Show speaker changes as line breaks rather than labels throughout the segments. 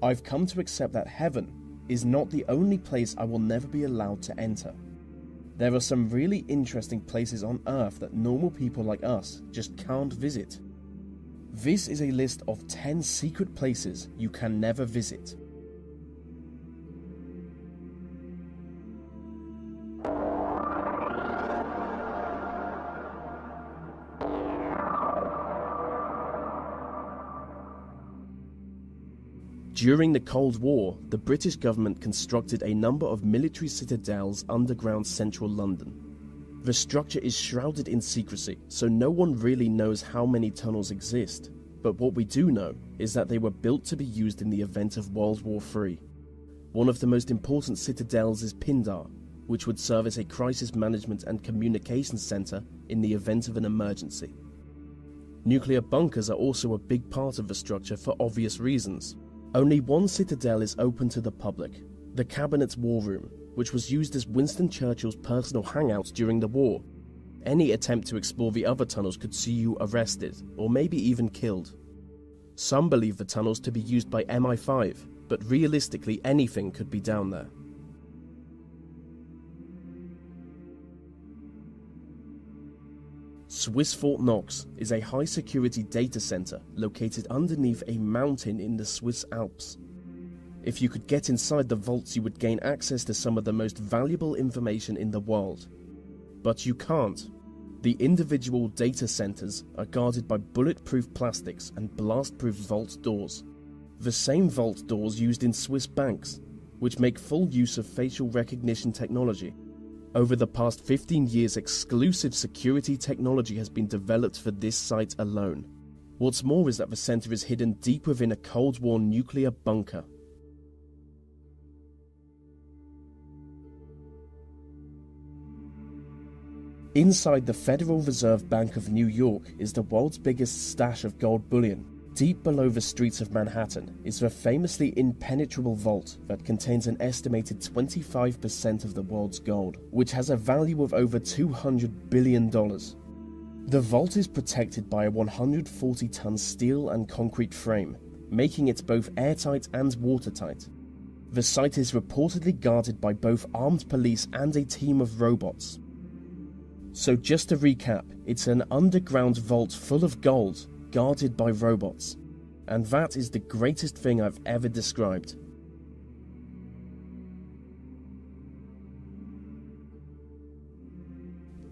I've come to accept that heaven is not the only place I will never be allowed to enter. There are some really interesting places on Earth that normal people like us just can't visit. This is a list of 10 secret places you can never visit. During the Cold War, the British government constructed a number of military citadels underground central London. The structure is shrouded in secrecy, so no one really knows how many tunnels exist, but what we do know is that they were built to be used in the event of World War III. One of the most important citadels is Pindar, which would serve as a crisis management and communications center in the event of an emergency. Nuclear bunkers are also a big part of the structure for obvious reasons. Only one citadel is open to the public, the Cabinet's War Room, which was used as Winston Churchill's personal hangout during the war. Any attempt to explore the other tunnels could see you arrested, or maybe even killed. Some believe the tunnels to be used by MI5, but realistically anything could be down there. Swiss Fort Knox is a high-security data center located underneath a mountain in the Swiss Alps. If you could get inside the vaults, you would gain access to some of the most valuable information in the world. But you can't. The individual data centers are guarded by bulletproof plastics and blast-proof vault doors. The same vault doors used in Swiss banks, which make full use of facial recognition technology. Over the past 15 years, exclusive security technology has been developed for this site alone. What's more is that the center is hidden deep within a Cold War nuclear bunker. Inside the Federal Reserve Bank of New York is the world's biggest stash of gold bullion. Deep below the streets of Manhattan is the famously impenetrable vault that contains an estimated 25% of the world's gold, which has a value of over $200 billion. The vault is protected by a 140-ton steel and concrete frame, making it both airtight and watertight. The site is reportedly guarded by both armed police and a team of robots. So just to recap, it's an underground vault full of gold, guarded by robots. And that is the greatest thing I've ever described.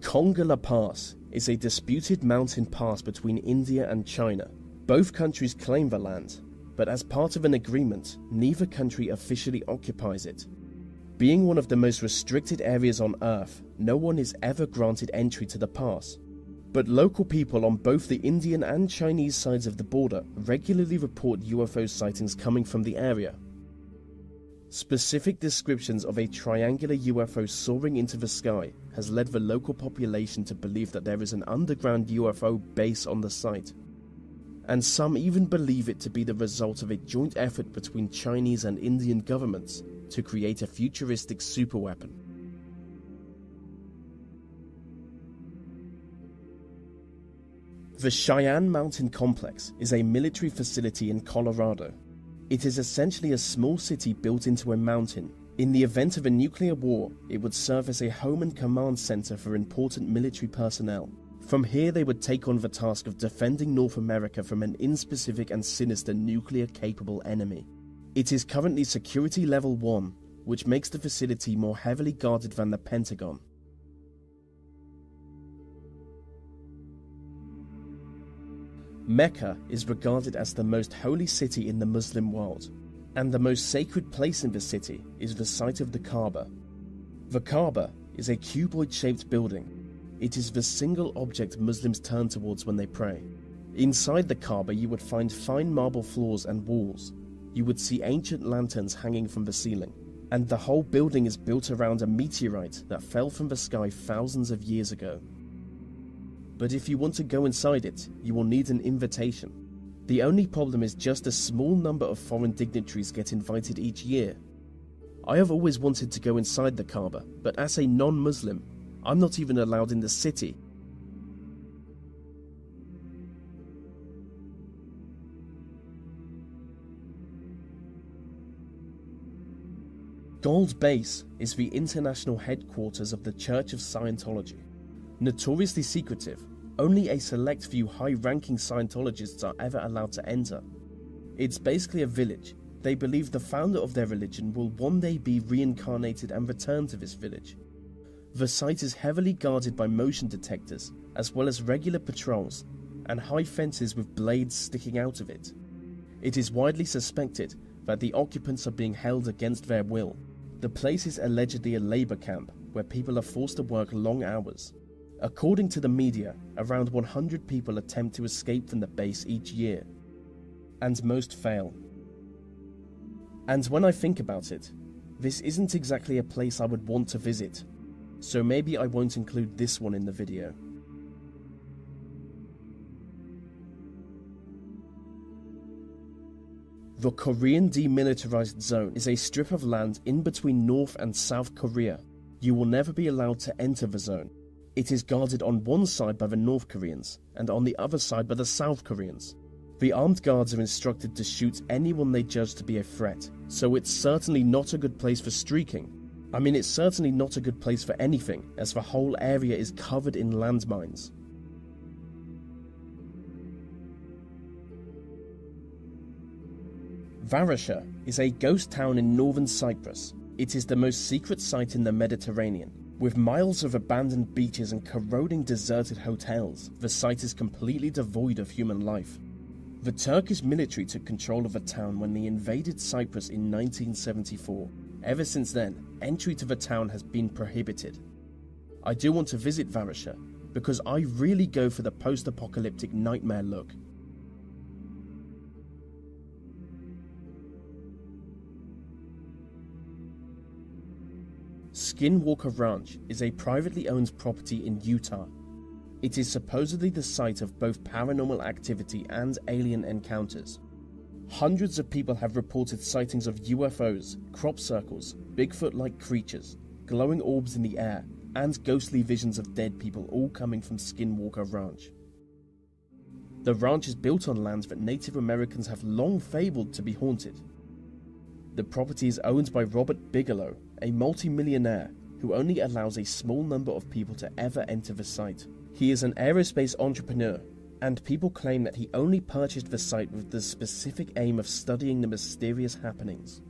Konga La Pass is a disputed mountain pass between India and China. Both countries claim the land, but as part of an agreement, neither country officially occupies it. Being one of the most restricted areas on Earth, no one is ever granted entry to the pass. But local people on both the Indian and Chinese sides of the border regularly report UFO sightings coming from the area. Specific descriptions of a triangular UFO soaring into the sky has led the local population to believe that there is an underground UFO base on the site. And some even believe it to be the result of a joint effort between Chinese and Indian governments to create a futuristic superweapon. The Cheyenne Mountain Complex is a military facility in Colorado. It is essentially a small city built into a mountain. In the event of a nuclear war, it would serve as a home and command center for important military personnel. From here, they would take on the task of defending North America from an inspecific and sinister nuclear-capable enemy. It is currently Security Level 1, which makes the facility more heavily guarded than the Pentagon. Mecca is regarded as the most holy city in the Muslim world, and the most sacred place in the city is the site of the Kaaba. The Kaaba is a cuboid-shaped building. It is the single object Muslims turn towards when they pray. Inside the Kaaba, you would find fine marble floors and walls. You would see ancient lanterns hanging from the ceiling, and the whole building is built around a meteorite that fell from the sky thousands of years ago. But if you want to go inside it, you will need an invitation. The only problem is just a small number of foreign dignitaries get invited each year. I have always wanted to go inside the Kaaba, but as a non-Muslim, I'm not even allowed in the city. Gold Base is the international headquarters of the Church of Scientology. Notoriously secretive, only a select few high-ranking Scientologists are ever allowed to enter. It's basically a village. They believe the founder of their religion will one day be reincarnated and return to this village. The site is heavily guarded by motion detectors, as well as regular patrols, and high fences with blades sticking out of it. It is widely suspected that the occupants are being held against their will. The place is allegedly a labour camp, where people are forced to work long hours. According to the media, around 100 people attempt to escape from the base each year, and most fail. And when I think about it, this isn't exactly a place I would want to visit, so maybe I won't include this one in the video. The Korean Demilitarized Zone is a strip of land in between North and South Korea. You will never be allowed to enter the zone. It is guarded on one side by the North Koreans and on the other side by the South Koreans. The armed guards are instructed to shoot anyone they judge to be a threat, so it's certainly not a good place for streaking. I mean, it's certainly not a good place for anything, as the whole area is covered in landmines. Varosha is a ghost town in northern Cyprus. It is the most secret site in the Mediterranean. With miles of abandoned beaches and corroding deserted hotels, the site is completely devoid of human life. The Turkish military took control of the town when they invaded Cyprus in 1974. Ever since then, entry to the town has been prohibited. I do want to visit Varosha, because I really go for the post-apocalyptic nightmare look. Skinwalker Ranch is a privately owned property in Utah. It is supposedly the site of both paranormal activity and alien encounters. Hundreds of people have reported sightings of UFOs, crop circles, Bigfoot-like creatures, glowing orbs in the air, and ghostly visions of dead people, all coming from Skinwalker Ranch. The ranch is built on land that Native Americans have long fabled to be haunted. The property is owned by Robert Bigelow, a multi-millionaire who only allows a small number of people to ever enter the site. He is an aerospace entrepreneur, and people claim that he only purchased the site with the specific aim of studying the mysterious happenings.